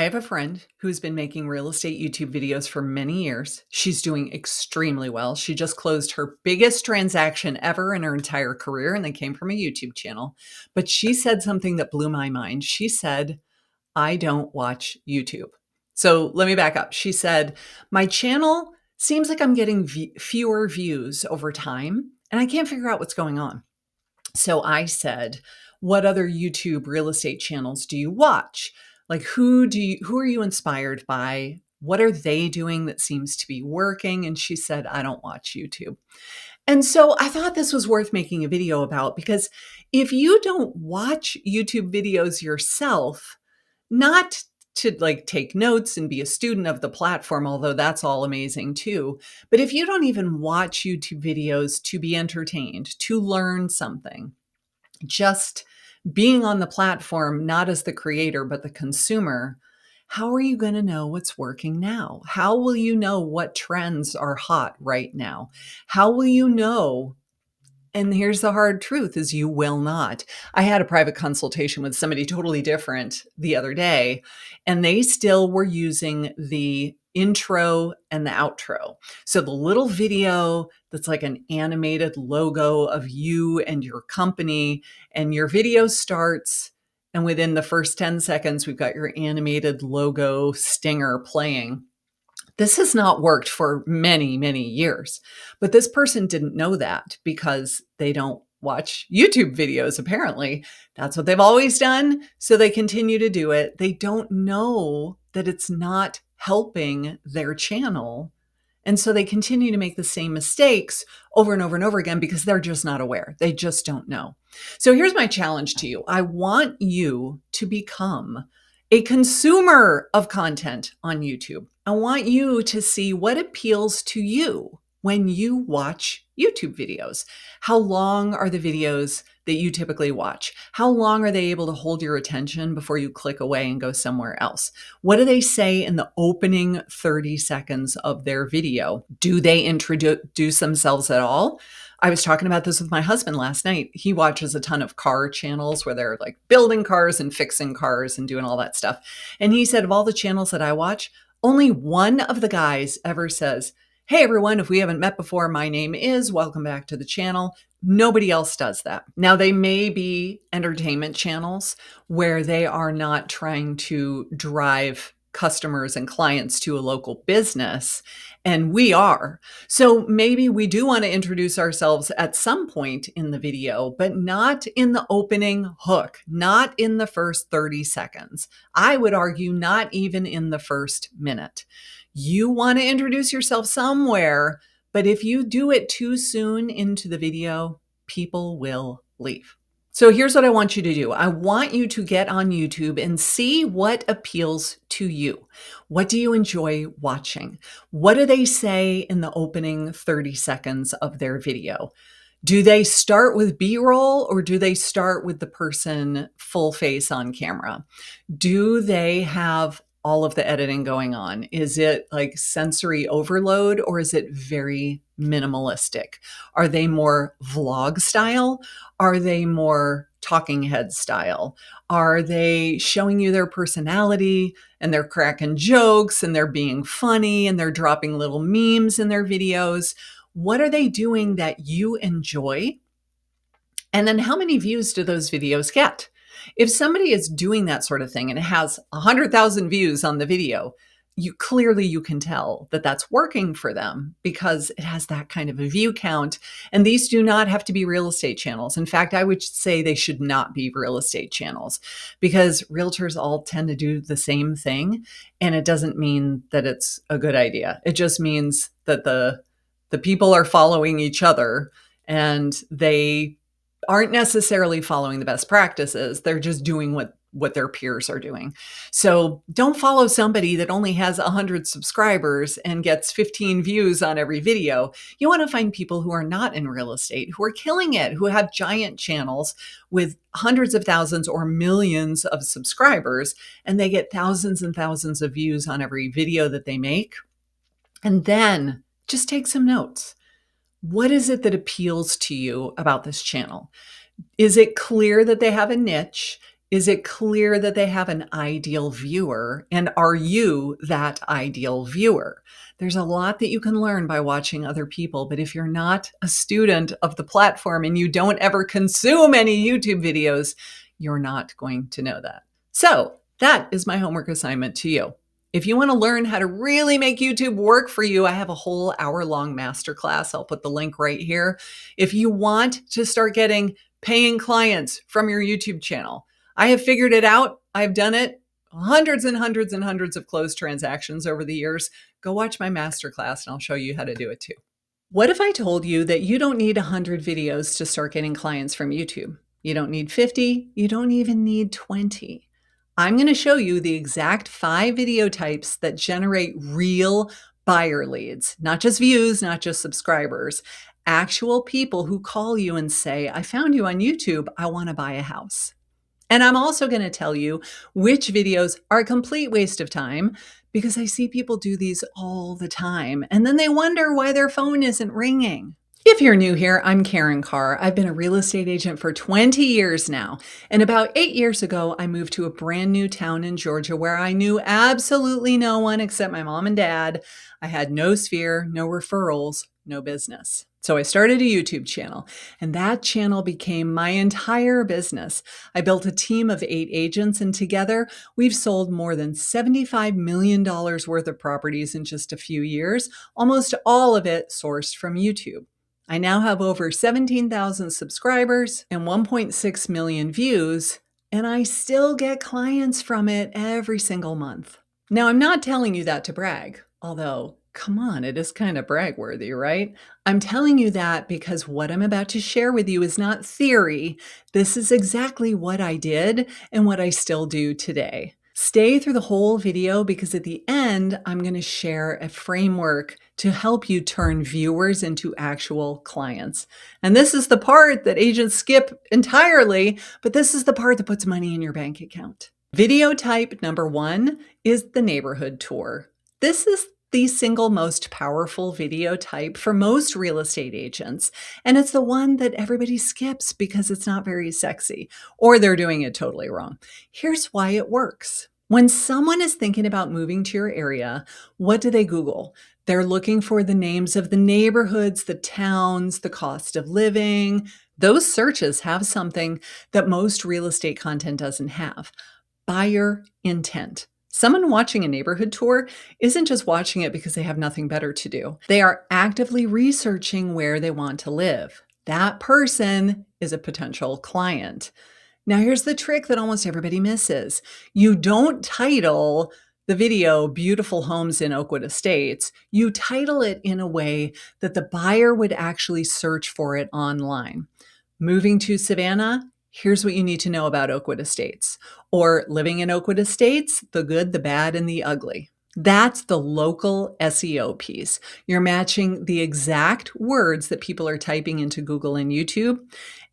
I have a friend who's been making real estate YouTube videos for many years. She's doing extremely well. She just closed her biggest transaction ever in her entire career, and they came from a YouTube channel. But she said something that blew my mind. She said, I don't watch YouTube. So let me back up. She said, my channel seems like I'm getting fewer views over time, and I can't figure out what's going on. So I said, what other YouTube real estate channels do you watch? Like who are you inspired by? What are they doing that seems to be working? And she said, I don't watch YouTube. And so I thought this was worth making a video about because if you don't watch YouTube videos yourself, not to like take notes and be a student of the platform, although that's all amazing too. But if you don't even watch YouTube videos to be entertained, to learn something, just being on the platform, not as the creator, but the consumer, how are you going to know what's working now? How will you know what trends are hot right now? How will you know? And here's the hard truth is you will not. I had a private consultation with somebody totally different the other day, and they still were using the intro and the outro. So the little video that's like an animated logo of you and your company, and your video starts, and within the first 10 seconds, we've got your animated logo stinger playing. This has not worked for many, many years. But this person didn't know that because they don't watch YouTube videos, apparently. That's what they've always done. So they continue to do it. They don't know that it's not helping their channel. And so they continue to make the same mistakes over and over and over again because they're just not aware. They just don't know. So here's my challenge to you. I want you to become a consumer of content on YouTube. I want you to see what appeals to you when you watch YouTube videos. How long are the videos that you typically watch? How long are they able to hold your attention before you click away and go somewhere else? What do they say in the opening 30 seconds of their video? Do they introduce themselves at all? I was talking about this with my husband last night. He watches a ton of car channels where they're like building cars and fixing cars and doing all that stuff. And he said, of all the channels that I watch, only one of the guys ever says, hey, everyone, if we haven't met before, my name is, welcome back to the channel. Nobody else does that. Now, they may be entertainment channels where they are not trying to drive customers and clients to a local business, and we are. So maybe we do want to introduce ourselves at some point in the video, but not in the opening hook, not in the first 30 seconds. I would argue not even in the first minute. You want to introduce yourself somewhere, but if you do it too soon into the video, people will leave. So here's what I want you to do. I want you to get on YouTube and see what appeals to you. What do you enjoy watching? What do they say in the opening 30 seconds of their video? Do they start with B-roll or do they start with the person full face on camera? Do they have all of the editing going on? Is it like sensory overload or is it very minimalistic? Are they more vlog style? Are they more talking head style? Are they showing you their personality and they're cracking jokes and they're being funny and they're dropping little memes in their videos? What are they doing that you enjoy? And then how many views do those videos get? If somebody is doing that sort of thing and it has 100,000 views on the video, you can tell that that's working for them because it has that kind of a view count. And these do not have to be real estate channels. In fact, I would say they should not be real estate channels because realtors all tend to do the same thing. And it doesn't mean that it's a good idea. It just means that the people are following each other and they aren't necessarily following the best practices. They're just doing what their peers are doing. So don't follow somebody that only has 100 subscribers and gets 15 views on every video. You want to find people who are not in real estate, who are killing it, who have giant channels with hundreds of thousands or millions of subscribers, and they get thousands and thousands of views on every video that they make. And then just take some notes. What is it that appeals to you about this channel? Is it clear that they have a niche? Is it clear that they have an ideal viewer? And are you that ideal viewer? There's a lot that you can learn by watching other people, but if you're not a student of the platform and you don't ever consume any YouTube videos, you're not going to know that. So that is my homework assignment to you. If you want to learn how to really make YouTube work for you, I have a whole hour-long masterclass. I'll put the link right here. If you want to start getting paying clients from your YouTube channel, I have figured it out. I've done it. Hundreds and hundreds and hundreds of closed transactions over the years. Go watch my masterclass and I'll show you how to do it too. What if I told you that you don't need 100 videos to start getting clients from YouTube? You don't need 50. You don't even need 20. I'm going to show you the exact 5 video types that generate real buyer leads, not just views, not just subscribers, actual people who call you and say, I found you on YouTube. I want to buy a house. And I'm also going to tell you which videos are a complete waste of time because I see people do these all the time and then they wonder why their phone isn't ringing. If you're new here, I'm Karin Carr. I've been a real estate agent for 20 years now. And about 8 years ago, I moved to a brand new town in Georgia where I knew absolutely no one except my mom and dad. I had no sphere, no referrals, no business. So I started a YouTube channel, and that channel became my entire business. I built a team of 8 agents, and together we've sold more than $75 million worth of properties in just a few years, almost all of it sourced from YouTube. I now have over 17,000 subscribers and 1.6 million views, and I still get clients from it every single month. Now, I'm not telling you that to brag, although, come on, it is kind of brag-worthy, right? I'm telling you that because what I'm about to share with you is not theory. This is exactly what I did and what I still do today. Stay through the whole video because at the end, I'm going to share a framework to help you turn viewers into actual clients. And this is the part that agents skip entirely, but this is the part that puts money in your bank account. Video type number 1 is the neighborhood tour. This is the single most powerful video type for most real estate agents. And it's the one that everybody skips because it's not very sexy or they're doing it totally wrong. Here's why it works. When someone is thinking about moving to your area, what do they Google? They're looking for the names of the neighborhoods, the towns, the cost of living. Those searches have something that most real estate content doesn't have: buyer intent. Someone watching a neighborhood tour isn't just watching it because they have nothing better to do. They are actively researching where they want to live. That person is a potential client. Now, here's the trick that almost everybody misses. You don't title the video "Beautiful Homes in Oakwood Estates." You title it in a way that the buyer would actually search for it online. Moving to Savannah? Here's what you need to know about Oakwood Estates. Or living in Oakwood Estates, the good, the bad, and the ugly. That's the local SEO piece. You're matching the exact words that people are typing into Google and YouTube.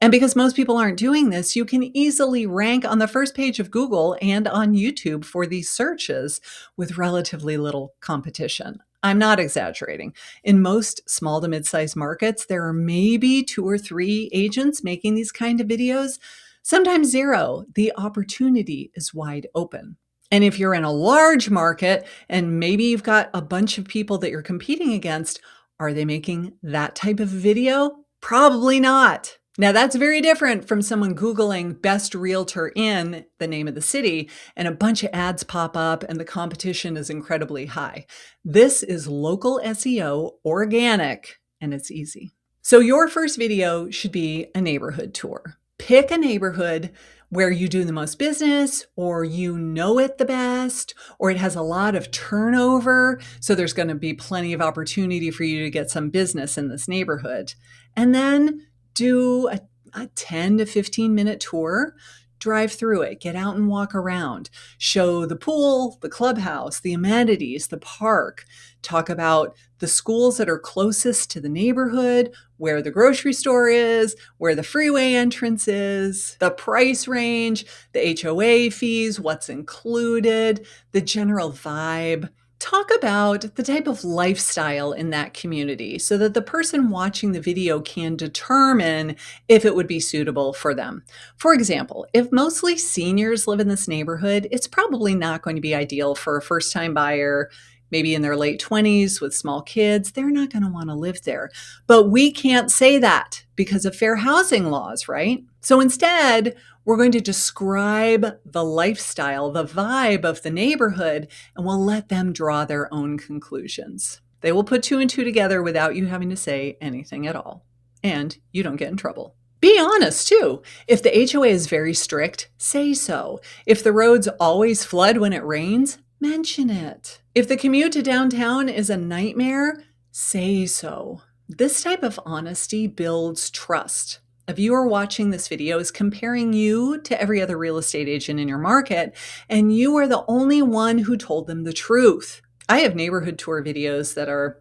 And because most people aren't doing this, you can easily rank on the first page of Google and on YouTube for these searches with relatively little competition. I'm not exaggerating. In most small to mid-sized markets, there are maybe 2 or 3 agents making these kind of videos, sometimes 0. The opportunity is wide open. And if you're in a large market and maybe you've got a bunch of people that you're competing against, are they making that type of video? Probably not. Now, that's very different from someone Googling best realtor in the name of the city and a bunch of ads pop up and the competition is incredibly high. This is local SEO, organic, and it's easy. So your first video should be a neighborhood tour. Pick a neighborhood where you do the most business, or you know it the best, or it has a lot of turnover, so there's going to be plenty of opportunity for you to get some business in this neighborhood. And then do a 10 to 15 minute tour. Drive through it, get out and walk around, show the pool, the clubhouse, the amenities, the park, talk about the schools that are closest to the neighborhood, where the grocery store is, where the freeway entrance is, the price range, the HOA fees, what's included, the general vibe, Talk about the type of lifestyle in that community so that the person watching the video can determine if it would be suitable for them. For example, if mostly seniors live in this neighborhood, it's probably not going to be ideal for a first time buyer, maybe in their late 20s with small kids. They're not going to want to live there. But we can't say that because of fair housing laws, right? So instead, we're going to describe the lifestyle, the vibe of the neighborhood, and we'll let them draw their own conclusions. They will put two and two together without you having to say anything at all. And you don't get in trouble. Be honest too. If the HOA is very strict, say so. If the roads always flood when it rains, mention it. If the commute to downtown is a nightmare, say so. This type of honesty builds trust. A viewer watching this video is comparing you to every other real estate agent in your market, and you are the only one who told them the truth. I have neighborhood tour videos that are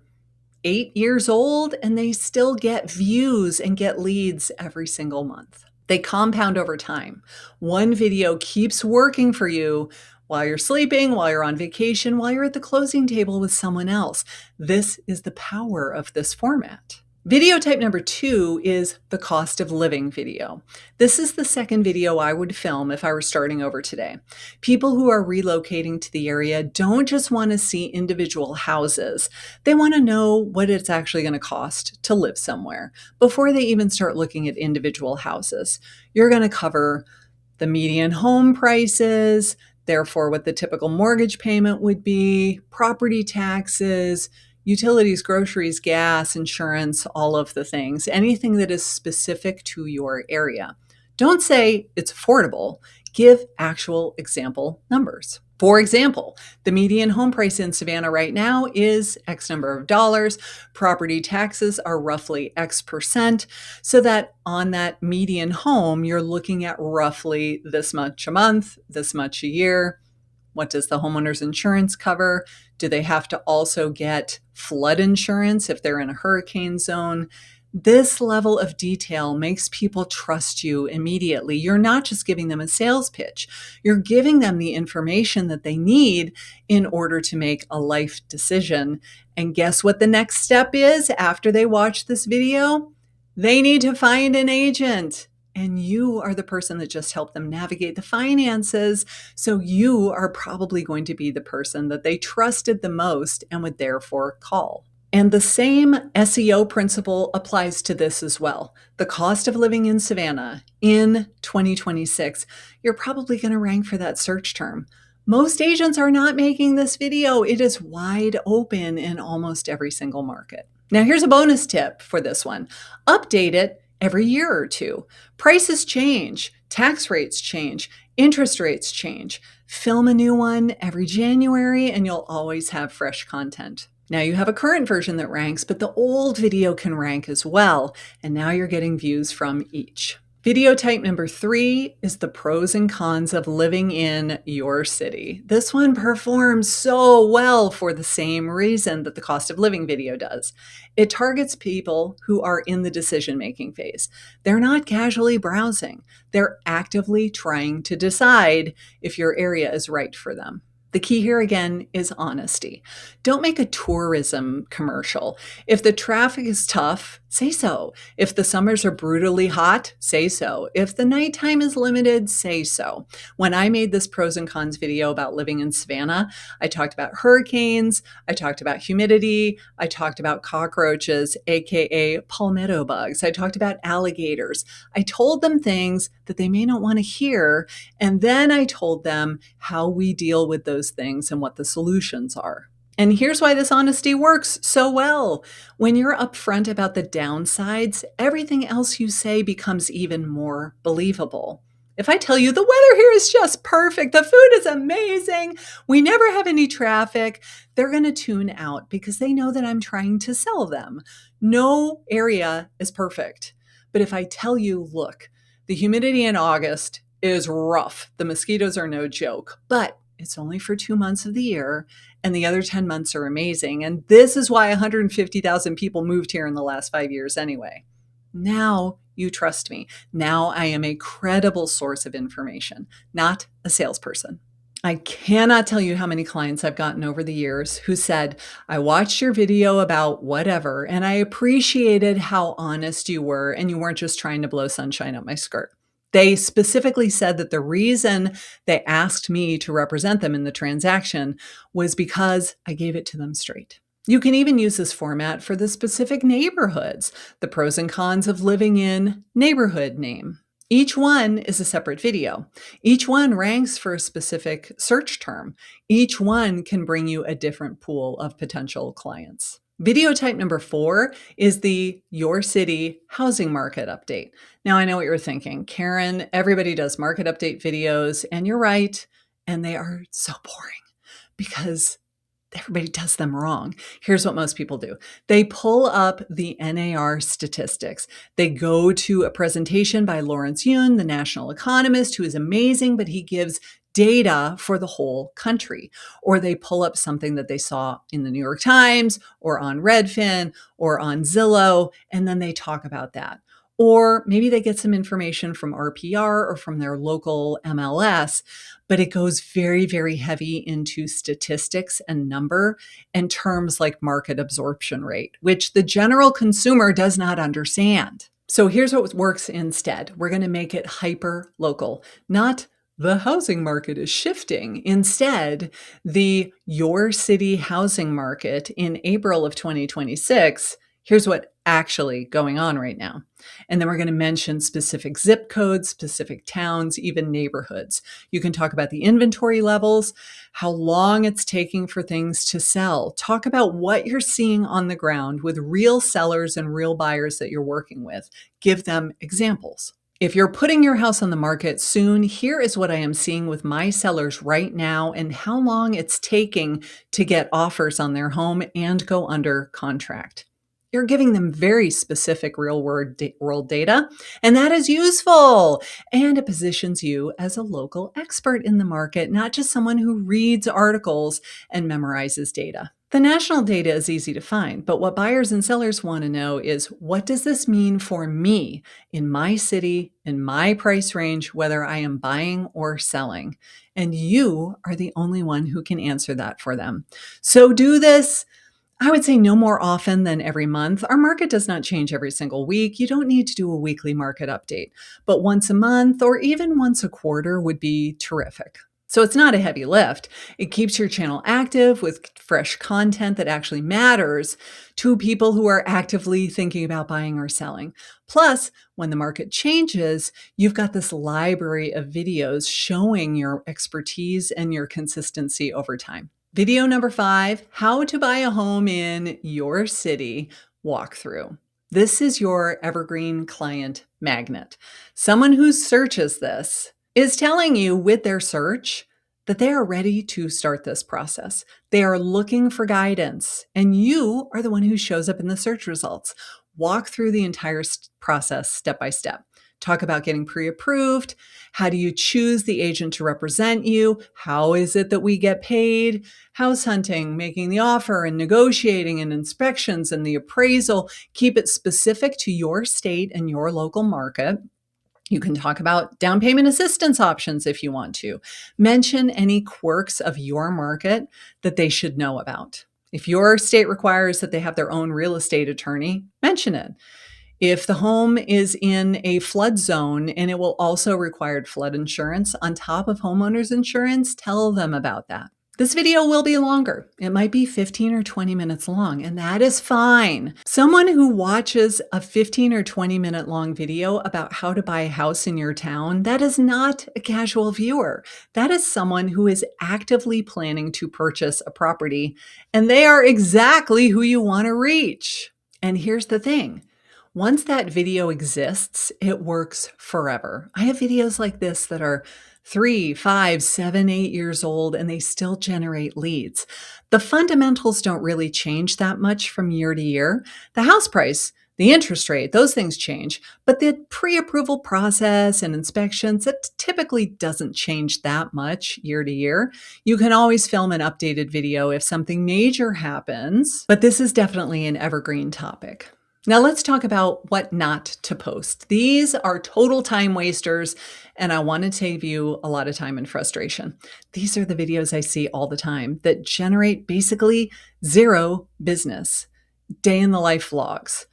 8 years old, and they still get views and get leads every single month. They compound over time. One video keeps working for you while you're sleeping, while you're on vacation, while you're at the closing table with someone else. This is the power of this format. Video type number 2 is the cost of living video. This is the second video I would film if I were starting over today. People who are relocating to the area don't just want to see individual houses. They want to know what it's actually going to cost to live somewhere before they even start looking at individual houses. You're going to cover the median home prices, therefore what the typical mortgage payment would be, property taxes, utilities, groceries, gas, insurance, all of the things, anything that is specific to your area. Don't say it's affordable. Give actual example numbers. For example, the median home price in Savannah right now is X number of dollars. Property taxes are roughly X percent, so that on that median home, you're looking at roughly this much a month, this much a year. What does the homeowner's insurance cover? Do they have to also get flood insurance if they're in a hurricane zone? This level of detail makes people trust you immediately. You're not just giving them a sales pitch. You're giving them the information that they need in order to make a life decision. And guess what the next step is after they watch this video? They need to find an agent. And you are the person that just helped them navigate the finances. So you are probably going to be the person that they trusted the most and would therefore call. And the same SEO principle applies to this as well. The cost of living in Savannah in 2026, you're probably going to rank for that search term. Most agents are not making this video. It is wide open in almost every single market. Now, here's a bonus tip for this one. Update it every year or two. Prices change, tax rates change, interest rates change. Film a new one every January and you'll always have fresh content. Now you have a current version that ranks, but the old video can rank as well. And now you're getting views from each. Video type number 3 is the pros and cons of living in your city. This one performs so well for the same reason that the cost of living video does. It targets people who are in the decision-making phase. They're not casually browsing. They're actively trying to decide if your area is right for them. The key here again is honesty. Don't make a tourism commercial. If the traffic is tough, say so. If the summers are brutally hot, say so. If the nighttime is limited, say so. When I made this pros and cons video about living in Savannah, I talked about hurricanes, I talked about humidity, I talked about cockroaches, aka palmetto bugs, I talked about alligators. I told them things that they may not want to hear, and then I told them how we deal with those things and what the solutions are. And here's why this honesty works so well. When you're upfront about the downsides, everything else you say becomes even more believable. If I tell you the weather here is just perfect, the food is amazing, we never have any traffic, they're going to tune out because they know that I'm trying to sell them. No area is perfect. But if I tell you, look, the humidity in August is rough. The mosquitoes are no joke, but it's only for 2 months of the year, and the other 10 months are amazing. And this is why 150,000 people moved here in the last 5 years anyway. Now you trust me. Now I am a credible source of information, not a salesperson. I cannot tell you how many clients I've gotten over the years who said, I watched your video about whatever, and I appreciated how honest you were, and you weren't just trying to blow sunshine up my skirt. They specifically said that the reason they asked me to represent them in the transaction was because I gave it to them straight. You can even use this format for the specific neighborhoods, the pros and cons of living in neighborhood name. Each one is a separate video. Each one ranks for a specific search term. Each one can bring you a different pool of potential clients. Video type number 4 is the Your City housing market update. Now, I know what you're thinking. Karin, everybody does market update videos, and you're right, and they are so boring because everybody does them wrong. Here's what most people do. They pull up the NAR statistics. They go to a presentation by Lawrence Yun, the national economist, who is amazing, but he gives data for the whole country. Or they pull up something that they saw in the New York Times or on Redfin or on Zillow, and then they talk about that. Or maybe they get some information from RPR or from their local MLS, but it goes very, very heavy into statistics and number and terms like market absorption rate, which the general consumer does not understand. So here's what works instead. We're going to make it hyper local, not the housing market is shifting. Instead, the Your City housing market in April of 2026, here's what's actually going on right now. And then we're going to mention specific zip codes, specific towns, even neighborhoods. You can talk about the inventory levels, how long it's taking for things to sell. Talk about what you're seeing on the ground with real sellers and real buyers that you're working with. Give them examples. If you're putting your house on the market soon, here is what I am seeing with my sellers right now and how long it's taking to get offers on their home and go under contract. You're giving them very specific real-world data, and that is useful. And it positions you as a local expert in the market, not just someone who reads articles and memorizes data. The national data is easy to find, but what buyers and sellers want to know is, what does this mean for me in my city, in my price range, whether I am buying or selling? And you are the only one who can answer that for them. So do this. I would say no more often than every month. Our market does not change every single week. You don't need to do a weekly market update, but once a month or even once a quarter would be terrific. So it's not a heavy lift. It keeps your channel active with fresh content that actually matters to people who are actively thinking about buying or selling. Plus, when the market changes, you've got this library of videos showing your expertise and your consistency over time. Video number 5, how to buy a home in your city walkthrough. This is your evergreen client magnet. Someone who searches this is telling you with their search that they are ready to start this process. They are looking for guidance, and you are the one who shows up in the search results. Walk through the entire process step by step. Talk about getting pre-approved. How do you choose the agent to represent you? How is it that we get paid? House hunting, making the offer and negotiating and inspections and the appraisal. Keep it specific to your state and your local market. You can talk about down payment assistance options if you want to. Mention any quirks of your market that they should know about. If your state requires that they have their own real estate attorney, mention it. If the home is in a flood zone and it will also require flood insurance on top of homeowners insurance, tell them about that. This video will be longer. It might be 15 or 20 minutes long, and that is fine. Someone who watches a 15 or 20 minute long video about how to buy a house in your town, that is not a casual viewer. That is someone who is actively planning to purchase a property, and they are exactly who you want to reach. And here's the thing. Once that video exists, it works forever. I have videos like this that are 3, 5, 7, 8 years old, and they still generate leads. The fundamentals don't really change that much from year to year. The house price, the interest rate, those things change, but the pre-approval process and inspections, it typically doesn't change that much year to year. You can always film an updated video if something major happens, but this is definitely an evergreen topic. Now let's talk about what not to post. These are total time wasters, and I want to save you a lot of time and frustration. These are the videos I see all the time that generate basically zero business. Day in the life vlogs.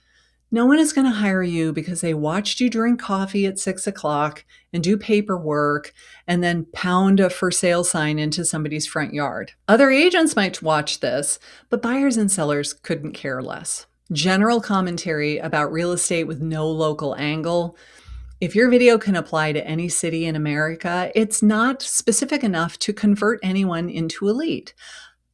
No one is going to hire you because they watched you drink coffee at 6 o'clock and do paperwork and then pound a for sale sign into somebody's front yard. Other agents might watch this, but buyers and sellers couldn't care less. General commentary about real estate with no local angle. If your video can apply to any city in America, it's not specific enough to convert anyone into a lead.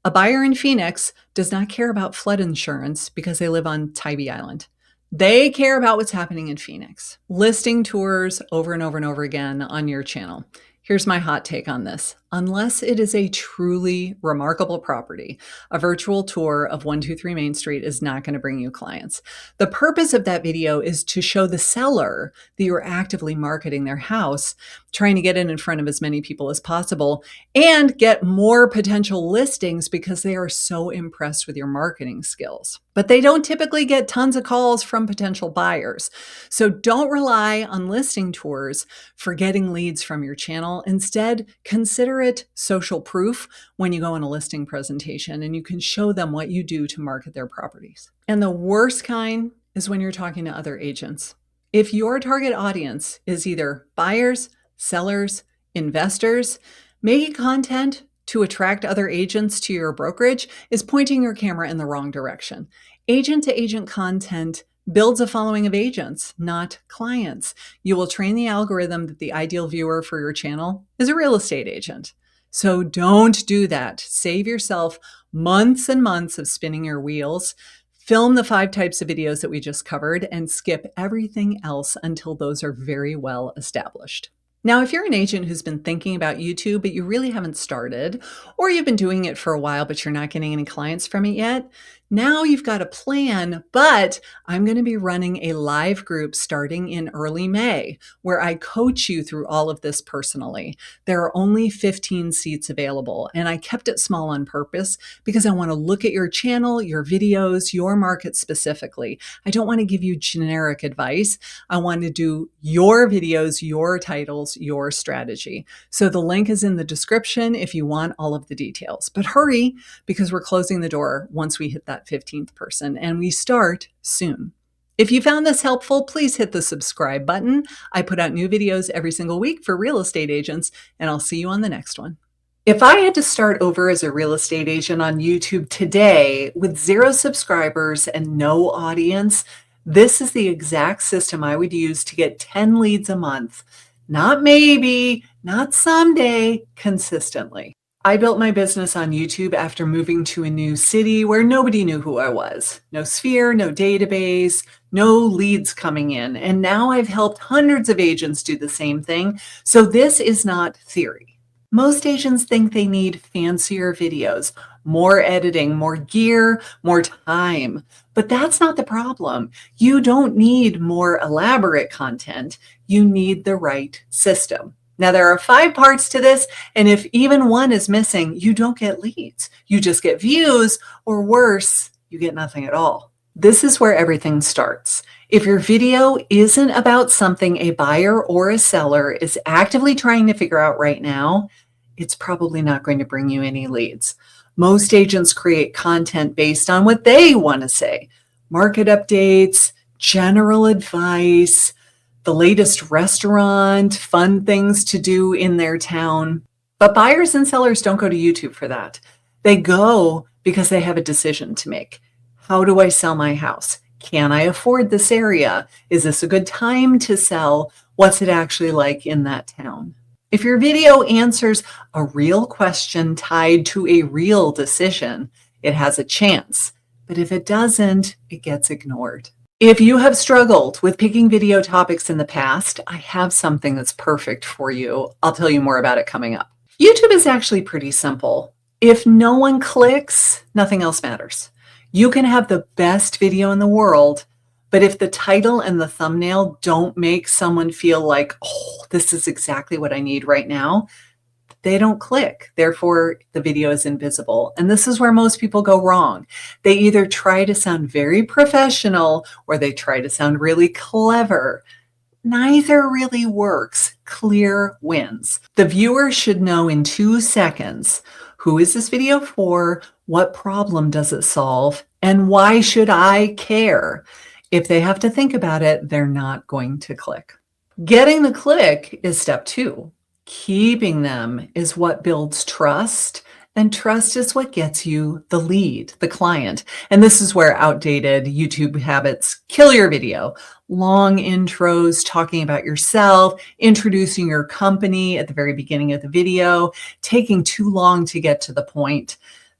A buyer in Phoenix does not care about flood insurance because they live on Tybee Island. They care about what's happening in Phoenix. Listing tours over and over and over again on your channel. Here's my hot take on this. Unless it is a truly remarkable property, a virtual tour of 123 Main Street is not going to bring you clients. The purpose of that video is to show the seller that you're actively marketing their house, trying to get it in front of as many people as possible, and get more potential listings because they are so impressed with your marketing skills. But they don't typically get tons of calls from potential buyers. So don't rely on listing tours for getting leads from your channel. Instead, consider it social proof when you go on a listing presentation and you can show them what you do to market their properties. And the worst kind is when you're talking to other agents. If your target audience is either buyers, sellers, investors, making content to attract other agents to your brokerage is pointing your camera in the wrong direction. Agent-to-agent content builds a following of agents, not clients. You will train the algorithm that the ideal viewer for your channel is a real estate agent. So don't do that. Save yourself months and months of spinning your wheels. Film the 5 types of videos that we just covered and skip everything else until those are very well established. Now, if you're an agent who's been thinking about YouTube, but you really haven't started, or you've been doing it for a while, but you're not getting any clients from it yet, now you've got a plan, but I'm going to be running a live group starting in early May where I coach you through all of this personally. There are only 15 seats available, and I kept it small on purpose because I want to look at your channel, your videos, your market specifically. I don't want to give you generic advice. I want to do your videos, your titles, your strategy. So the link is in the description if you want all of the details. But hurry, because we're closing the door once we hit that 15th person, and we start soon. If you found this helpful, please hit the subscribe button. I put out new videos every single week for real estate agents, and I'll see you on the next one. If I had to start over as a real estate agent on YouTube today with 0 subscribers and no audience, this is the exact system I would use to get 10 leads a month. Not maybe, not someday, consistently. I built my business on YouTube after moving to a new city where nobody knew who I was. No sphere, no database, no leads coming in. And now I've helped hundreds of agents do the same thing. So this is not theory. Most agents think they need fancier videos, more editing, more gear, more time. But that's not the problem. You don't need more elaborate content. You need the right system. Now, there are 5 parts to this, and if even one is missing, you don't get leads. You just get views, or worse, you get nothing at all. This is where everything starts. If your video isn't about something a buyer or a seller is actively trying to figure out right now, it's probably not going to bring you any leads. Most agents create content based on what they want to say. Market updates, general advice, the latest restaurant, fun things to do in their town. But buyers and sellers don't go to YouTube for that. They go because they have a decision to make. How do I sell my house? Can I afford this area? Is this a good time to sell? What's it actually like in that town? If your video answers a real question tied to a real decision, it has a chance. But if it doesn't, it gets ignored. If you have struggled with picking video topics in the past, I have something that's perfect for you. I'll tell you more about it coming up. YouTube is actually pretty simple. If no one clicks, nothing else matters. You can have the best video in the world, but if the title and the thumbnail don't make someone feel like, oh, this is exactly what I need right now, they don't click. Therefore, the video is invisible. And this is where most people go wrong. They either try to sound very professional or they try to sound really clever. Neither really works. Clear wins. The viewer should know in 2 seconds, who is this video for? What problem does it solve? And why should I care? If they have to think about it, they're not going to click. Getting the click is step 2. Keeping them is what builds trust. And trust is what gets you the lead, the client. And this is where outdated YouTube habits kill your video. Long intros talking about yourself, introducing your company at the very beginning of the video, taking too long to get to the point.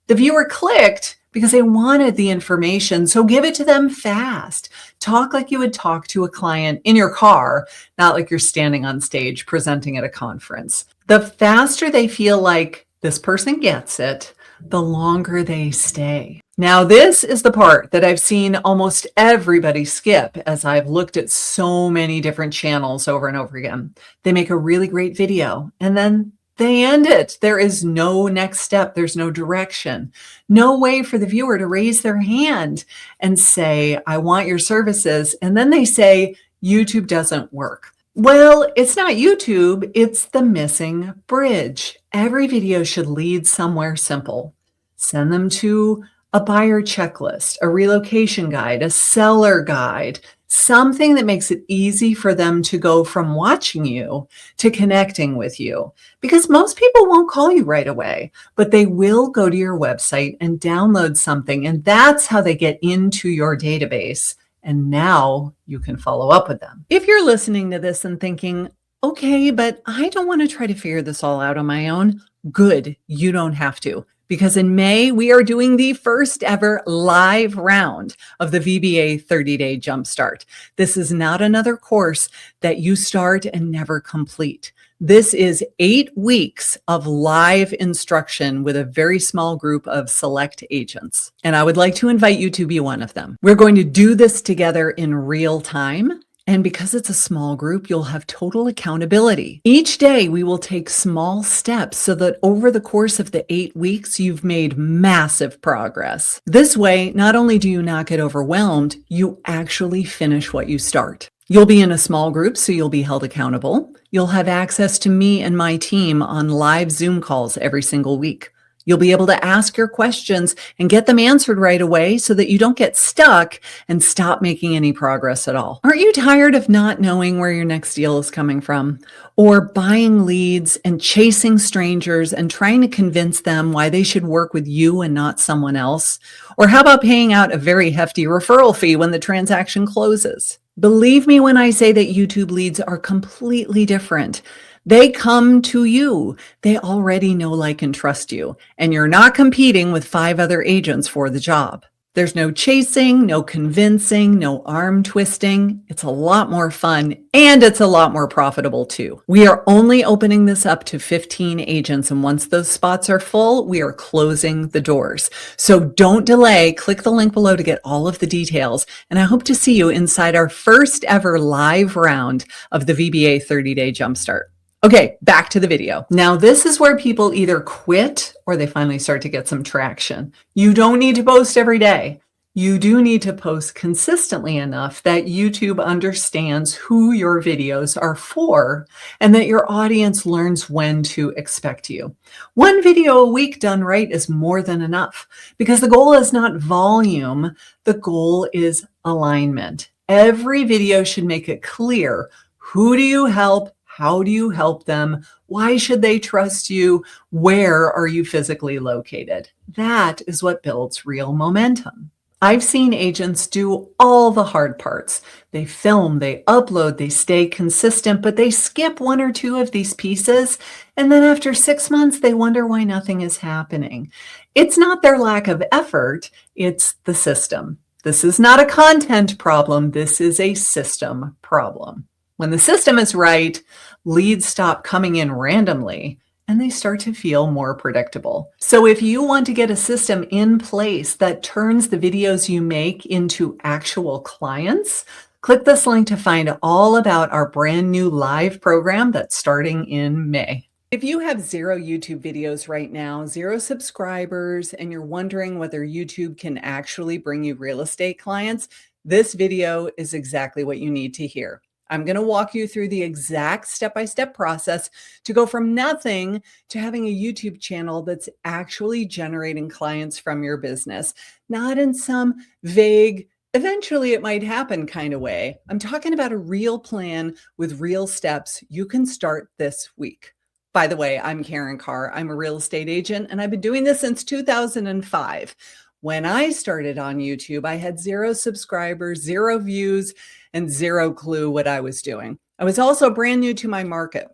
The viewer clicked because they wanted the information, so give it to them fast. Talk like you would talk to a client in your car, not like you're standing on stage presenting at a conference. The faster they feel like this person gets it, the longer they stay. Now, this is the part that I've seen almost everybody skip as I've looked at so many different channels over and over again. They make a really great video and then they end it. There is no next step. There's no direction. No way for the viewer to raise their hand and say, I want your services. And then they say, YouTube doesn't work. Well, it's not YouTube, it's the missing bridge. Every video should lead somewhere simple. Send them to a buyer checklist, a relocation guide, a seller guide, something that makes it easy for them to go from watching you to connecting with you. Because most people won't call you right away, but they will go to your website and download something, and that's how they get into your database. And now you can follow up with them. If you're listening to this and thinking, okay, but I don't want to try to figure this all out on my own, good, you don't have to. Because in May, we are doing the first ever live round of the VBA 30-Day Jumpstart. This is not another course that you start and never complete. This is 8 weeks of live instruction with a very small group of select agents. And I would like to invite you to be one of them. We're going to do this together in real time. And because it's a small group, you'll have total accountability. Each day, we will take small steps so that over the course of the 8 weeks, you've made massive progress. This way, not only do you not get overwhelmed, you actually finish what you start. You'll be in a small group, so you'll be held accountable. You'll have access to me and my team on live Zoom calls every single week. You'll be able to ask your questions and get them answered right away so that you don't get stuck and stop making any progress at all. Aren't you tired of not knowing where your next deal is coming from? Or buying leads and chasing strangers and trying to convince them why they should work with you and not someone else? Or how about paying out a very hefty referral fee when the transaction closes? Believe me when I say that YouTube leads are completely different. They come to you. They already know, like, and trust you. And you're not competing with 5 other agents for the job. There's no chasing, no convincing, no arm twisting. It's a lot more fun and it's a lot more profitable too. We are only opening this up to 15 agents. And once those spots are full, we are closing the doors. So don't delay. Click the link below to get all of the details. And I hope to see you inside our first ever live round of the VBA 30-Day Jumpstart. Okay, back to the video. Now, this is where people either quit or they finally start to get some traction. You don't need to post every day. You do need to post consistently enough that YouTube understands who your videos are for and that your audience learns when to expect you. 1 video a week done right is more than enough because the goal is not volume. The goal is alignment. Every video should make it clear, who do you help? How do you help them? Why should they trust you? Where are you physically located? That is what builds real momentum. I've seen agents do all the hard parts. They film, they upload, they stay consistent, but they skip 1 or 2 of these pieces. And then after 6 months, they wonder why nothing is happening. It's not their lack of effort, it's the system. This is not a content problem. This is a system problem. When the system is right, leads stop coming in randomly and they start to feel more predictable. So if you want to get a system in place that turns the videos you make into actual clients, click this link to find all about our brand new live program that's starting in May. If you have 0 YouTube videos right now, 0 subscribers, and you're wondering whether YouTube can actually bring you real estate clients, this video is exactly what you need to hear. I'm going to walk you through the exact step-by-step process to go from nothing to having a YouTube channel that's actually generating clients from your business, not in some vague, eventually it might happen kind of way. I'm talking about a real plan with real steps you can start this week. By the way, I'm Karin Carr. I'm a real estate agent, and I've been doing this since 2005. When I started on YouTube, I had 0 subscribers, 0 views, and 0 clue what I was doing. I was also brand new to my market.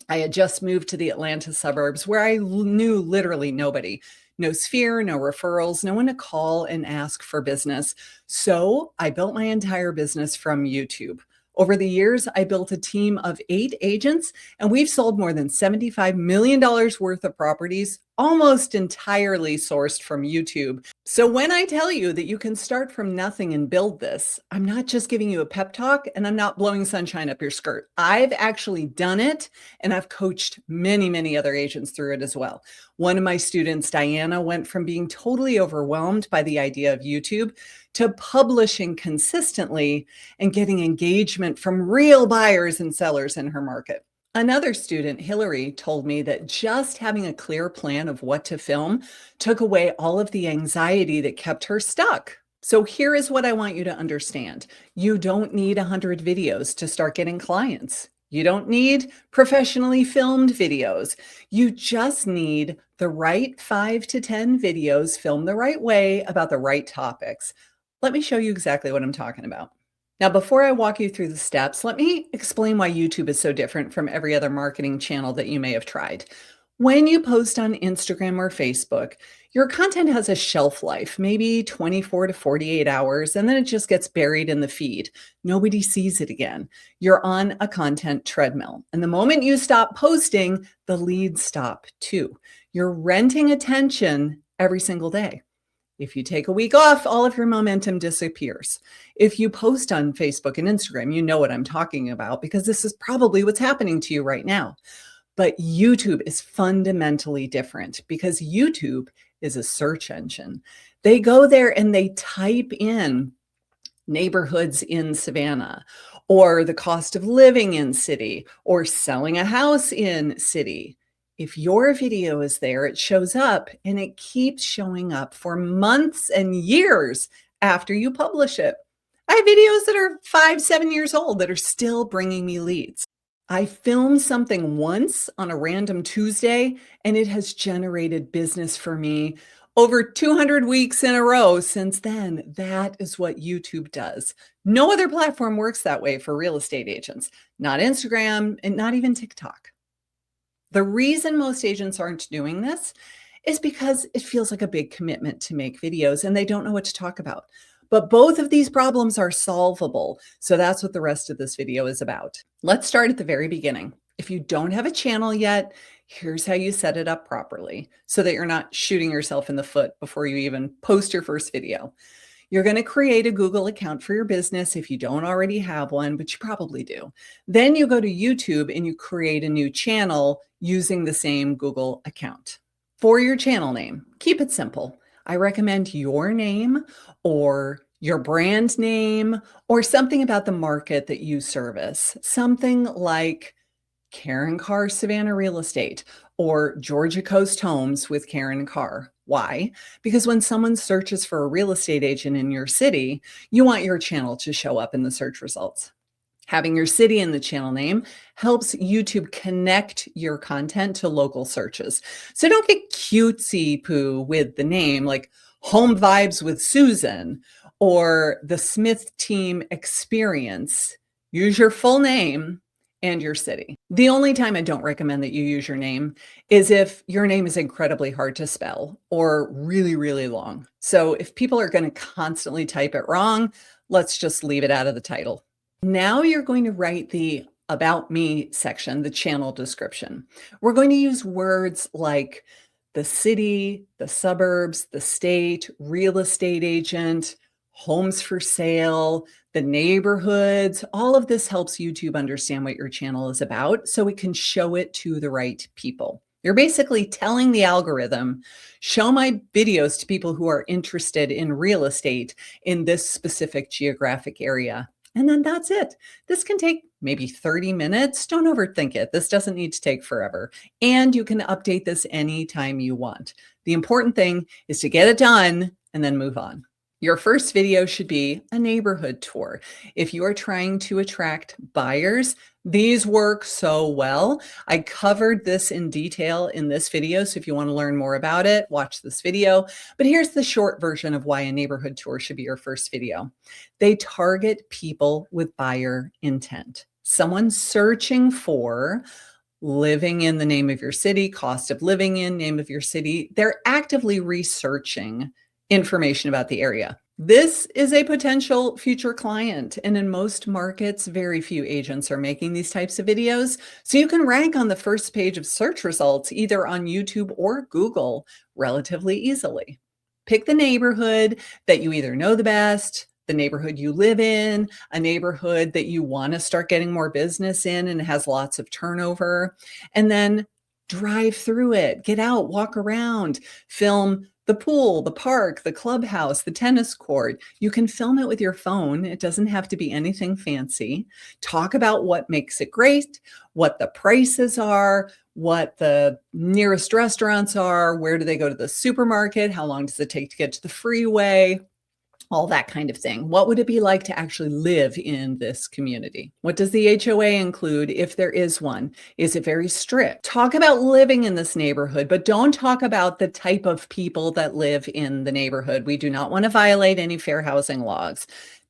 I had just moved to the Atlanta suburbs where I knew literally nobody. No sphere, no referrals, no one to call and ask for business. So I built my entire business from YouTube. Over the years, I built a team of 8 agents, and we've sold more than $75 million worth of properties, almost entirely sourced from YouTube. So when I tell you that you can start from nothing and build this, I'm not just giving you a pep talk, and I'm not blowing sunshine up your skirt. I've actually done it, and I've coached many, many other agents through it as well. One of my students, Diana, went from being totally overwhelmed by the idea of YouTube to publishing consistently and getting engagement from real buyers and sellers in her market. Another student, Hillary, told me that just having a clear plan of what to film took away all of the anxiety that kept her stuck. So here is what I want you to understand. You don't need 100 videos to start getting clients. You don't need professionally filmed videos. You just need the right 5 to 10 videos filmed the right way about the right topics. Let me show you exactly what I'm talking about. Now, before I walk you through the steps, let me explain why YouTube is so different from every other marketing channel that you may have tried. When you post on Instagram or Facebook, your content has a shelf life, maybe 24 to 48 hours, and then it just gets buried in the feed. Nobody sees it again. You're on a content treadmill. And the moment you stop posting, the leads stop too. You're renting attention every single day. If you take a week off, all of your momentum disappears. If you post on Facebook and Instagram, you know what I'm talking about because this is probably what's happening to you right now. But YouTube is fundamentally different because YouTube is a search engine. They go there and they type in neighborhoods in Savannah, or the cost of living in city, or selling a house in city. If your video is there, it shows up and it keeps showing up for months and years after you publish it. I have videos that are 5, 7 years old that are still bringing me leads. I filmed something once on a random Tuesday, and it has generated business for me over 200 weeks in a row since then. That is what YouTube does. No other platform works that way for real estate agents, not Instagram and not even TikTok. The reason most agents aren't doing this is because it feels like a big commitment to make videos and they don't know what to talk about. But both of these problems are solvable. So that's what the rest of this video is about. Let's start at the very beginning. If you don't have a channel yet, here's how you set it up properly so that you're not shooting yourself in the foot before you even post your first video. You're going to create a Google account for your business if you don't already have one, but you probably do. Then you go to YouTube and you create a new channel using the same Google account. For your channel name, keep it simple. I recommend your name or your brand name or something about the market that you service. Something like Karin Carr Savannah Real Estate or Georgia Coast Homes with Karin Carr. Why? Because when someone searches for a real estate agent in your city, you want your channel to show up in the search results. Having your city in the channel name helps YouTube connect your content to local searches. So don't get cutesy poo with the name like Home Vibes with Susan or the Smith Team Experience. Use your full name and your city. The only time I don't recommend that you use your name is if your name is incredibly hard to spell or really, really long. So if people are going to constantly type it wrong, let's just leave it out of the title. Now you're going to write the About Me section, the channel description. We're going to use words like the city, the suburbs, the state, real estate agent, homes for sale, the neighborhoods. All of this helps YouTube understand what your channel is about so it can show it to the right people. You're basically telling the algorithm, show my videos to people who are interested in real estate in this specific geographic area. And then that's it. This can take maybe 30 minutes. Don't overthink it. This doesn't need to take forever. And you can update this anytime you want. The important thing is to get it done and then move on. Your first video should be a neighborhood tour. If you are trying to attract buyers, these work so well. I covered this in detail in this video, so if you want to learn more about it, watch this video. But here's the short version of why a neighborhood tour should be your first video. They target people with buyer intent. Someone searching for living in the name of your city, cost of living in name of your city. They're actively researching information about the area. This is a potential future client. And in most markets, very few agents are making these types of videos. So you can rank on the first page of search results, either on YouTube or Google, relatively easily. Pick the neighborhood that you either know the best, the neighborhood you live in, a neighborhood that you want to start getting more business in and has lots of turnover, and then drive through it. Get out, walk around, film the pool, the park, the clubhouse, the tennis court. You can film it with your phone. It doesn't have to be anything fancy. Talk about what makes it great, what the prices are, what the nearest restaurants are, where do they go to the supermarket, how long does it take to get to the freeway, all that kind of thing. What would it be like to actually live in this community? What does the HOA include if there is one? Is it very strict? Talk about living in this neighborhood, but don't talk about the type of people that live in the neighborhood. We do not want to violate any fair housing laws.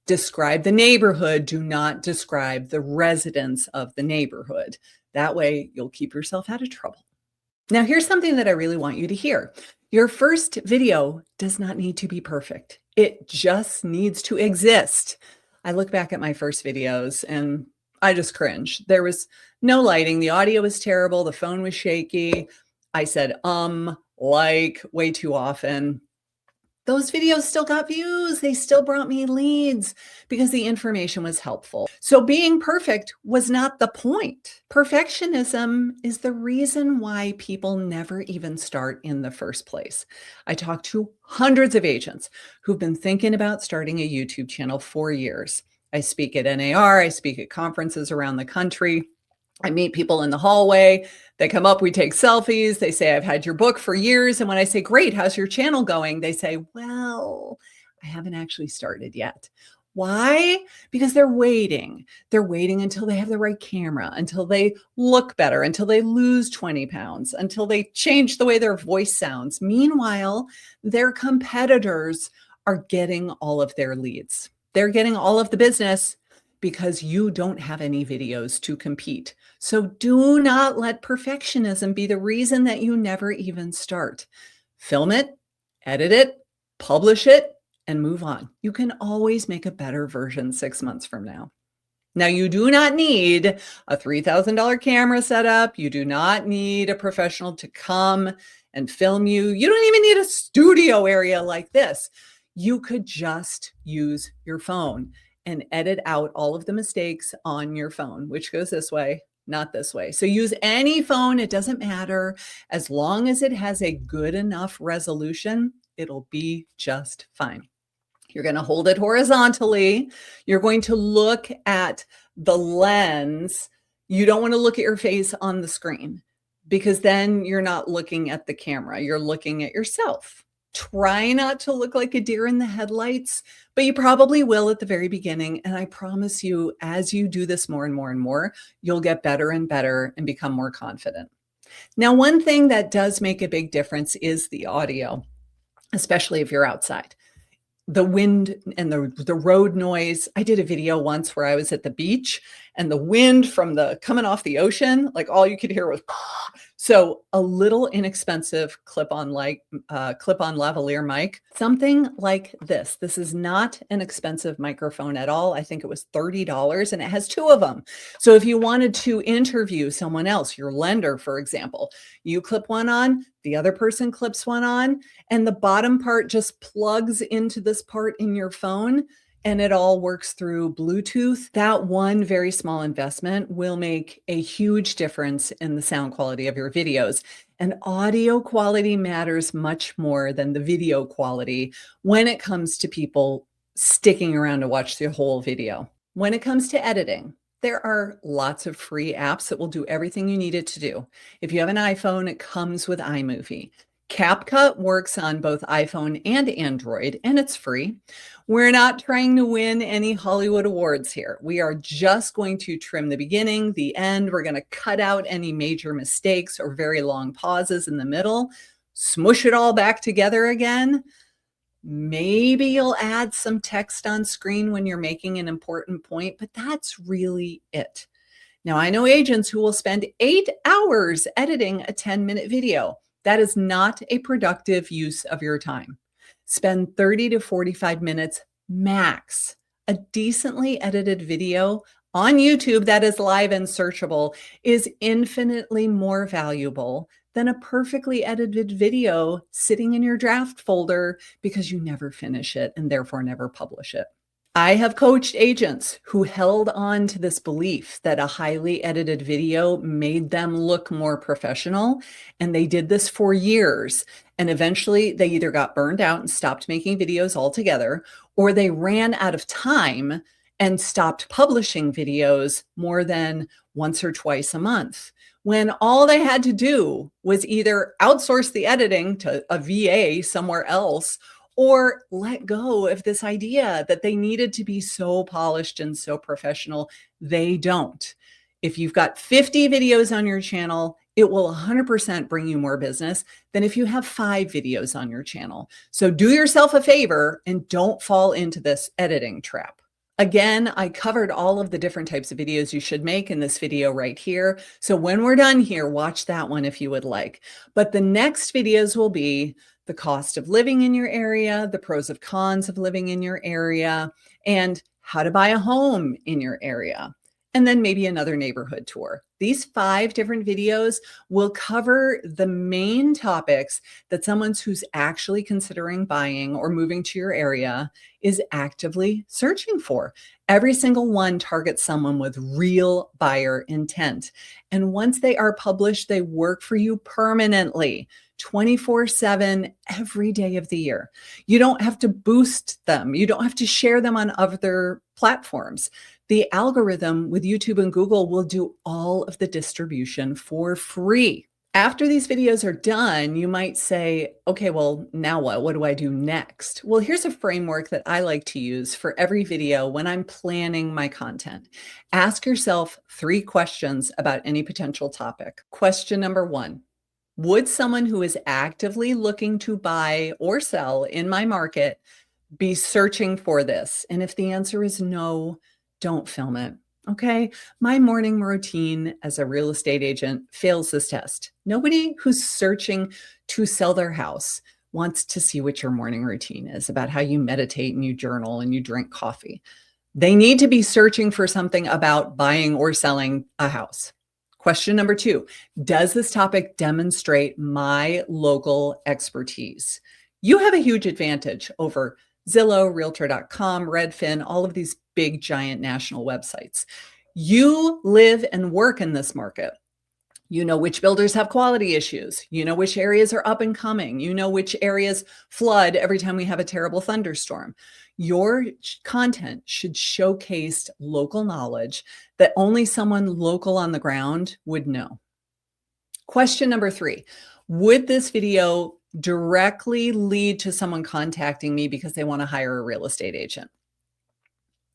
Describe the neighborhood. Do not describe the residents of the neighborhood. That way you'll keep yourself out of trouble. Now, here's something that I really want you to hear. Your first video does not need to be perfect. It just needs to exist. I look back at my first videos and I just cringe. There was no lighting. The audio was terrible. The phone was shaky. I said, like way too often. Those videos still got views. They still brought me leads because the information was helpful. So being perfect was not the point. Perfectionism is the reason why people never even start in the first place. I talked to hundreds of agents who've been thinking about starting a YouTube channel for years. I speak at NAR. I speak at conferences around the country. I meet people in the hallway. They come up, we take selfies. They say, I've had your book for years. And when I say, great, how's your channel going? They say, well, I haven't actually started yet. Why? Because they're waiting. They're waiting until they have the right camera, until they look better, until they lose 20 pounds, until they change the way their voice sounds. Meanwhile, their competitors are getting all of their leads. They're getting all of the business because you don't have any videos to compete. So do not let perfectionism be the reason that you never even start. Film it, edit it, publish it, and move on. You can always make a better version 6 months from now. Now, you do not need a $3,000 camera setup. You do not need a professional to come and film you. You don't even need a studio area like this. You could just use your phone and edit out all of the mistakes on your phone, which goes this way, not this way. So use any phone, it doesn't matter. As long as it has a good enough resolution, it'll be just fine. You're going to hold it horizontally. You're going to look at the lens. You don't want to look at your face on the screen because then you're not looking at the camera. You're looking at yourself. Try not to look like a deer in the headlights, but you probably will at the very beginning. And I promise you, as you do this more and more and more, you'll get better and better and become more confident. Now, one thing that does make a big difference is the audio, especially if you're outside. The wind and the road noise. I did a video once where I was at the beach and the wind from the coming off the ocean, like all you could hear was So a little inexpensive clip-on lavalier mic, something like this. This is not an expensive microphone at all. I think it was $30 and it has two of them. So if you wanted to interview someone else, your lender, for example, you clip one on, the other person clips one on, and the bottom part just plugs into this part in your phone and it all works through Bluetooth. That one very small investment will make a huge difference in the sound quality of your videos. And audio quality matters much more than the video quality when it comes to people sticking around to watch the whole video. When it comes to editing, there are lots of free apps that will do everything you need it to do. If you have an iPhone, it comes with iMovie. CapCut works on both iPhone and Android, and it's free. We're not trying to win any Hollywood awards here. We are just going to trim the beginning, the end. We're going to cut out any major mistakes or very long pauses in the middle, smush it all back together again. Maybe you'll add some text on screen when you're making an important point, but that's really it. Now, I know agents who will spend 8 hours editing a 10-minute video. That is not a productive use of your time. Spend 30 to 45 minutes max. A decently edited video on YouTube that is live and searchable is infinitely more valuable than a perfectly edited video sitting in your draft folder because you never finish it and therefore never publish it. I have coached agents who held on to this belief that a highly edited video made them look more professional, and they did this for years. And eventually they either got burned out and stopped making videos altogether, or they ran out of time and stopped publishing videos more than once or twice a month, when all they had to do was either outsource the editing to a VA somewhere else or let go of this idea that they needed to be so polished and so professional. They don't. If you've got 50 videos on your channel, it will 100% bring you more business than if you have 5 videos on your channel. So do yourself a favor and don't fall into this editing trap. Again, I covered all of the different types of videos you should make in this video right here. So when we're done here, watch that one if you would like. But the next videos will be the cost of living in your area, the pros and cons of living in your area, and how to buy a home in your area, and then maybe another neighborhood tour. These 5 different videos will cover the main topics that someone who's actually considering buying or moving to your area is actively searching for. Every single one targets someone with real buyer intent. And once they are published, they work for you permanently, 24/7, every day of the year. You don't have to boost them. You don't have to share them on other platforms. The algorithm with YouTube and Google will do all of the distribution for free. After these videos are done, you might say, okay, well, now what? What do I do next? Well, here's a framework that I like to use for every video when I'm planning my content. Ask yourself 3 questions about any potential topic. Question number 1. Would someone who is actively looking to buy or sell in my market be searching for this? And if the answer is no, don't film it. Okay. My morning routine as a real estate agent fails this test. Nobody who's searching to sell their house wants to see what your morning routine is, about how you meditate and you journal and you drink coffee. They need to be searching for something about buying or selling a house. Question number 2, does this topic demonstrate my local expertise? You have a huge advantage over Zillow, Realtor.com, Redfin, all of these big, giant national websites. You live and work in this market. You know which builders have quality issues. You know which areas are up and coming. You know which areas flood every time we have a terrible thunderstorm. Your content should showcase local knowledge that only someone local on the ground would know. Question number 3, would this video directly lead to someone contacting me because they want to hire a real estate agent?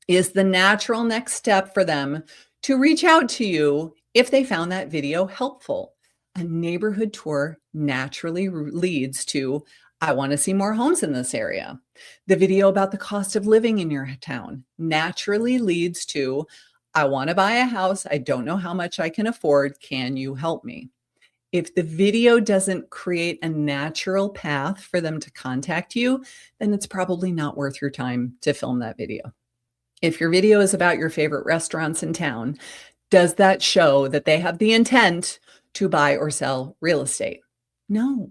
Is the natural next step for them to reach out to you if they found that video helpful? A neighborhood tour naturally leads to, I want to see more homes in this area. The video about the cost of living in your town naturally leads to, I want to buy a house. I don't know how much I can afford. Can you help me? If the video doesn't create a natural path for them to contact you, then it's probably not worth your time to film that video. If your video is about your favorite restaurants in town, does that show that they have the intent to buy or sell real estate? No.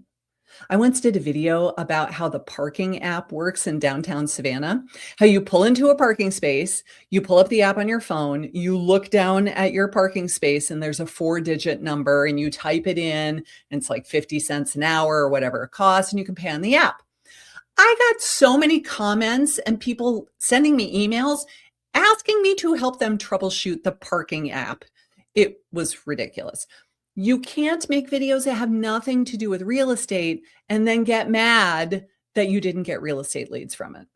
I once did a video about how the parking app works in downtown Savannah, how you pull into a parking space, you pull up the app on your phone, you look down at your parking space, and there's a 4-digit number, and you type it in, and it's like 50 cents an hour or whatever it costs, and you can pay on the app. I got so many comments and people sending me emails asking me to help them troubleshoot the parking app. It was ridiculous. You can't make videos that have nothing to do with real estate and then get mad that you didn't get real estate leads from it.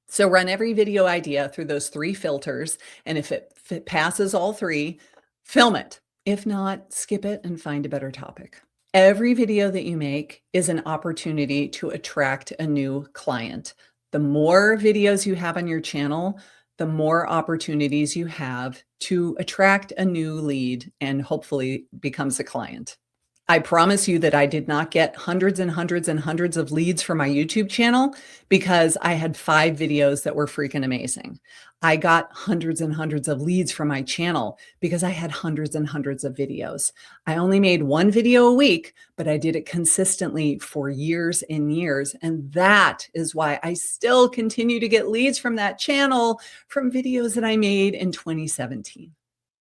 So run every video idea through those 3 filters. And if it passes all 3, film it. If not, skip it and find a better topic. Every video that you make is an opportunity to attract a new client. The more videos you have on your channel, the more opportunities you have to attract a new lead and hopefully becomes a client. I promise you that I did not get hundreds and hundreds and hundreds of leads for my YouTube channel because I had 5 videos that were freaking amazing. I got hundreds and hundreds of leads from my channel because I had hundreds and hundreds of videos. I only made 1 video a week, but I did it consistently for years and years. And that is why I still continue to get leads from that channel from videos that I made in 2017.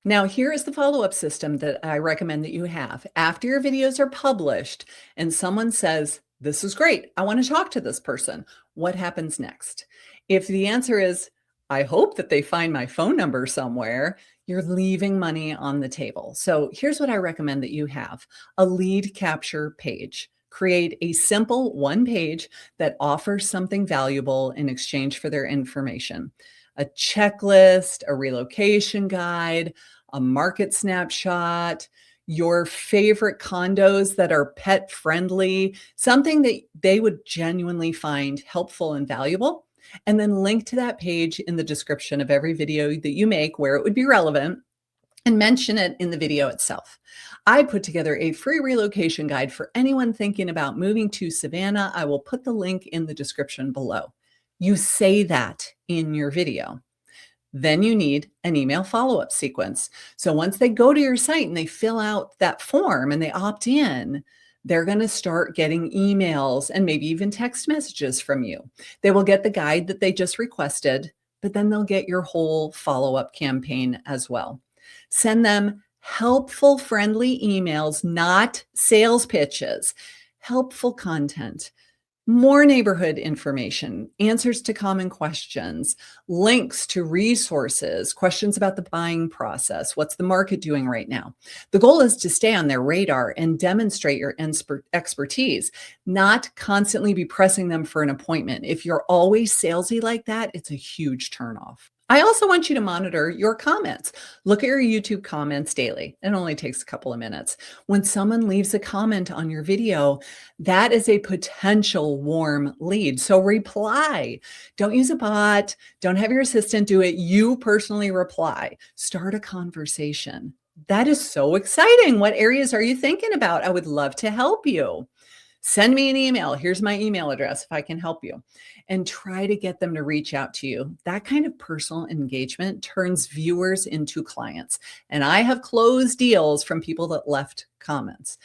Now, here is the follow-up system that I recommend that you have. After your videos are published and someone says, this is great, I want to talk to this person, what happens next? If the answer is, I hope that they find my phone number somewhere, you're leaving money on the table. So here's what I recommend that you have: a lead capture page. Create a simple 1 page that offers something valuable in exchange for their information. A checklist, a relocation guide, a market snapshot, your favorite condos that are pet friendly, something that they would genuinely find helpful and valuable, and then link to that page in the description of every video that you make where it would be relevant, and mention it in the video itself. I put together a free relocation guide for anyone thinking about moving to Savannah. I will put the link in the description below. You say that in your video. Then you need an email follow-up sequence. So once they go to your site and they fill out that form and they opt in, they're going to start getting emails and maybe even text messages from you. They will get the guide that they just requested, but then they'll get your whole follow-up campaign as well. Send them helpful, friendly emails, not sales pitches, helpful content. More neighborhood information, answers to common questions, links to resources, questions about the buying process. What's the market doing right now? The goal is to stay on their radar and demonstrate your expertise, not constantly be pressing them for an appointment. If you're always salesy like that, it's a huge turnoff. I also want you to monitor your comments. Look at your YouTube comments daily. It only takes a couple of minutes. When someone leaves a comment on your video, that is a potential warm lead. So reply. Don't use a bot. Don't have your assistant do it. You personally reply. Start a conversation. That is so exciting. What areas are you thinking about? I would love to help you. Send me an email. Here's my email address if I can help you. And try to get them to reach out to you. That kind of personal engagement turns viewers into clients. And I have closed deals from people that left comments.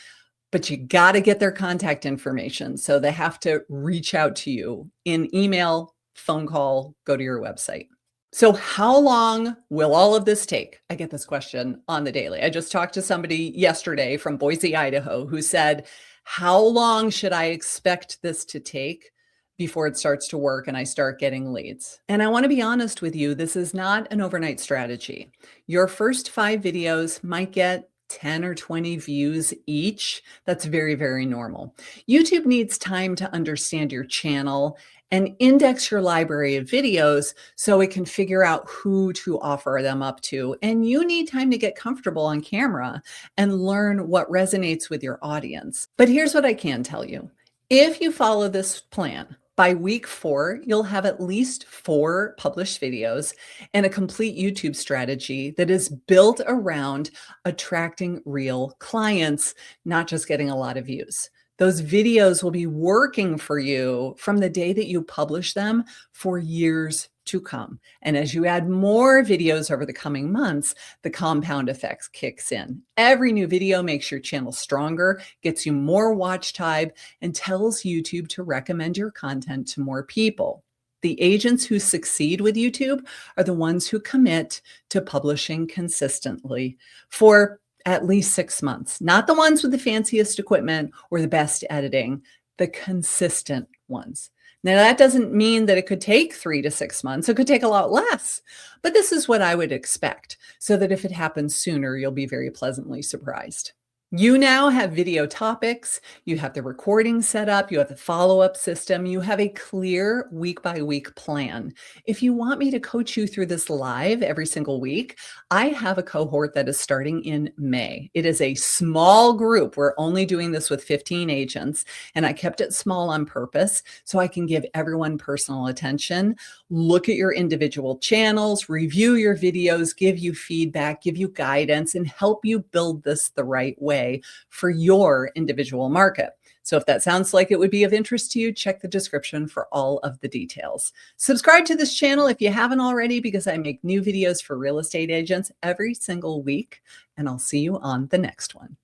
But you got to get their contact information. So they have to reach out to you in email, phone call, go to your website. So how long will all of this take? I get this question on the daily. I just talked to somebody yesterday from Boise, Idaho, who said, how long should I expect this to take before it starts to work and I start getting leads? And I want to be honest with you, this is not an overnight strategy. Your first 5 videos might get 10 or 20 views each. That's very, very normal. YouTube needs time to understand your channel and index your library of videos so it can figure out who to offer them up to. And you need time to get comfortable on camera and learn what resonates with your audience. But here's what I can tell you. If you follow this plan, By week 4, you'll have at least 4 published videos and a complete YouTube strategy that is built around attracting real clients, not just getting a lot of views. Those videos will be working for you from the day that you publish them for years to come. And as you add more videos over the coming months, the compound effect kicks in. Every new video makes your channel stronger, gets you more watch time, and tells YouTube to recommend your content to more people. The agents who succeed with YouTube are the ones who commit to publishing consistently for at least 6 months, not the ones with the fanciest equipment or the best editing, the consistent ones. Now, that doesn't mean that it could take 3 to 6 months. It could take a lot less, but this is what I would expect, so that if it happens sooner, you'll be very pleasantly surprised. You now have video topics, you have the recording set up, you have the follow-up system, you have a clear week-by-week plan. If you want me to coach you through this live every single week, I have a cohort that is starting in May. It is a small group. We're only doing this with 15 agents, and I kept it small on purpose so I can give everyone personal attention, look at your individual channels, review your videos, give you feedback, give you guidance, and help you build this the right way for your individual market. So if that sounds like it would be of interest to you, check the description for all of the details. Subscribe to this channel if you haven't already, because I make new videos for real estate agents every single week, and I'll see you on the next one.